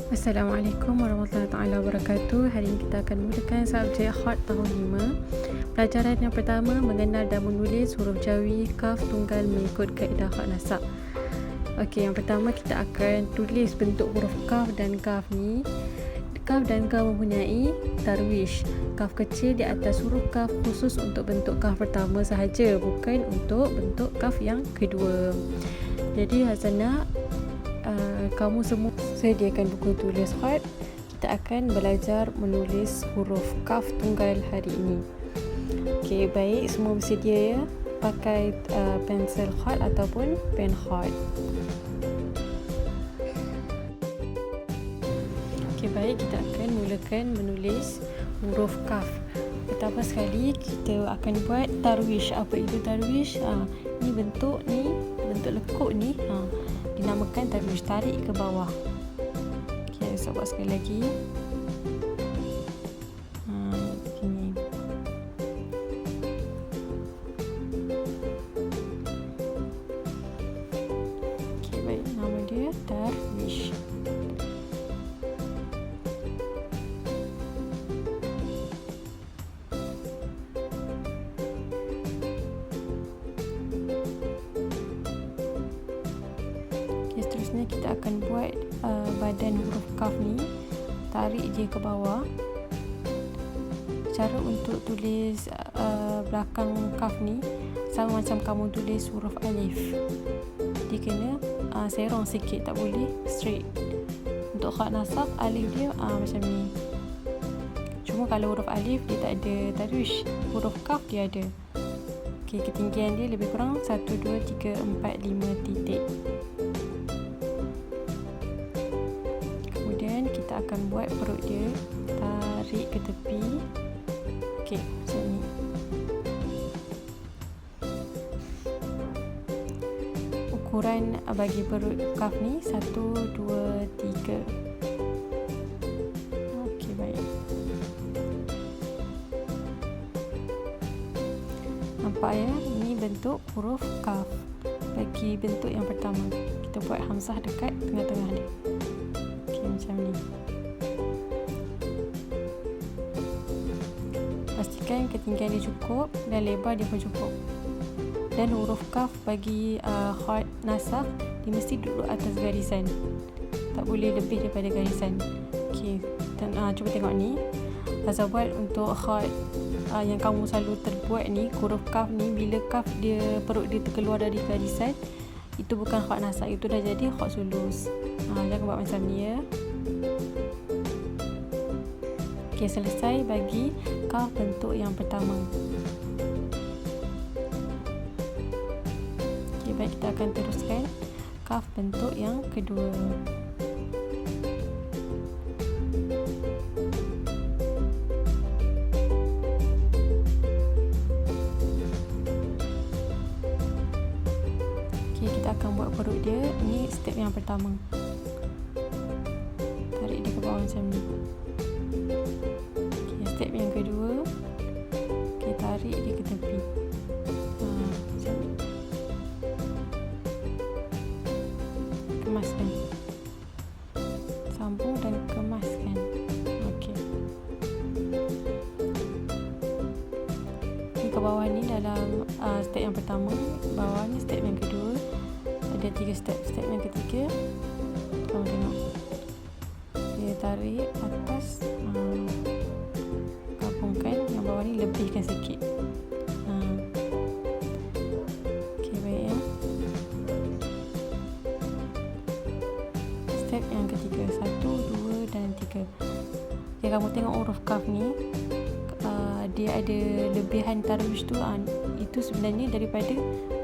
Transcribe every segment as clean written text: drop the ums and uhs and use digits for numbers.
Assalamualaikum warahmatullahi taala wabarakatuh. Hari ini kita akan mulakan subjek Khat tahun 5. Pelajaran yang pertama, mengenal dan menulis huruf Jawi kaf tunggal mengikut kaedah Khat Nasab. Okey, yang pertama kita akan tulis bentuk huruf kaf dan kaf ni. Kaf dan kaf mempunyai tarwish. Kaf kecil di atas huruf kaf khusus untuk bentuk kaf pertama sahaja, bukan untuk bentuk kaf yang kedua. Jadi Hazana, kamu semua sediakan buku tulis Khat. Kita akan belajar menulis huruf kaf tunggal hari ini. Okey, baik, semua bersedia ya? Pakai pensel Khat ataupun pen Khat. Okey, baik, kita akan mulakan menulis huruf kaf. Pertama sekali kita akan buat tarwish. Apa itu tarwish? Ni bentuk lekuk ni. Dinamakan tarwish, tarik ke bawah. Okay, saya buat sekali lagi. Begini. Okay, baik, nama dia tarwish. Seterusnya kita akan buat badan huruf kaf ni, tarik dia ke bawah. Cara untuk tulis belakang kaf ni sama macam kamu tulis huruf alif. Dia kena serong sikit, tak boleh straight. Untuk Khat Nasab, alif dia macam ni. Cuma kalau huruf alif dia tak ada tarwish, huruf kaf dia ada. Okey, ketinggian dia lebih kurang 1, 2, 3, 4, 5 titik. Kita akan buat perut dia, tarik ke tepi. Okey, macam ni. Ukuran bagi perut kaf ni 1, 2, 3. Okey, baik. Nampak ya? Ini bentuk huruf kaf. Bagi bentuk yang pertama, kita buat hamzah dekat tengah-tengah dia. Macam ni. Pastikan ketinggian dia cukup dan lebar dia pun cukup. Dan huruf kaf bagi Khat Nasab dia mesti duduk atas garisan, tak boleh lebih daripada garisan. Okey, dan cuba tengok ni. Azhar buat untuk Khat yang kamu selalu terbuat ni, huruf kaf ni bila kaf dia perut dia terkeluar dari garisan, itu bukan Khat Nasab, itu dah jadi Khat Sulus. Jangan buat macam ni ya. Okey, selesai bagi kaf bentuk yang pertama. Okey, baik, kita akan teruskan kaf bentuk yang kedua. Okey, kita akan buat perut dia. Ini step yang pertama. Tarik dia ke bawah macam ni. Step yang kedua, kita tarik dia ke tepi. Macam ni. Kemaskan. Sambung dan kemaskan. Okey. Ni ke bawah ni dalam step yang pertama. Bawah ni step yang kedua. Ada 3 step. Step yang ketiga, kamu tengok. Dia tarik atas. Yang bawah ni lebihkan sikit. Okey, baik ya. Step yang ketiga, 1, 2 dan 3. Okay, kamu tengok huruf kaf ni, dia ada lebihan tarwish tu. Itu sebenarnya daripada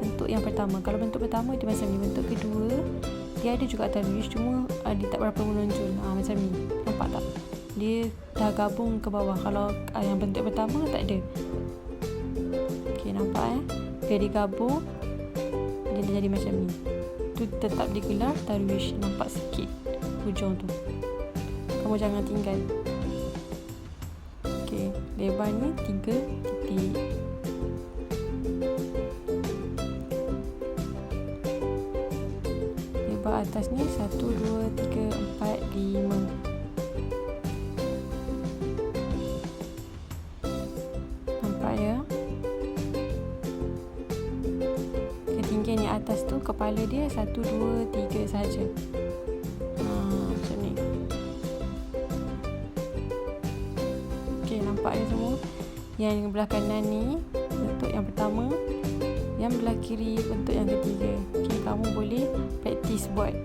bentuk yang pertama. Kalau bentuk pertama dia macam ni, bentuk kedua dia ada juga tarwish, cuma dia tak berapa menonjol. Macam ni, nampak tak? Dia dah gabung ke bawah. Kalau yang bentuk pertama tak ada. Okey, nampak dia digabung, dia dah jadi macam ni. Tu tetap digelar tarwish, nampak sikit hujung tu. Kamu jangan tinggal. Okey, lebar ni 3 titik. Lebar atas ni 1, 2, 3, 4, 5. bahagian yang atas tu kepala dia 1, 2, 3 saja. Macam ni. Okey, nampak ni semua. Yang belah kanan ni bentuk yang pertama, yang belah kiri bentuk yang ketiga. Okey, kamu boleh praktis buat.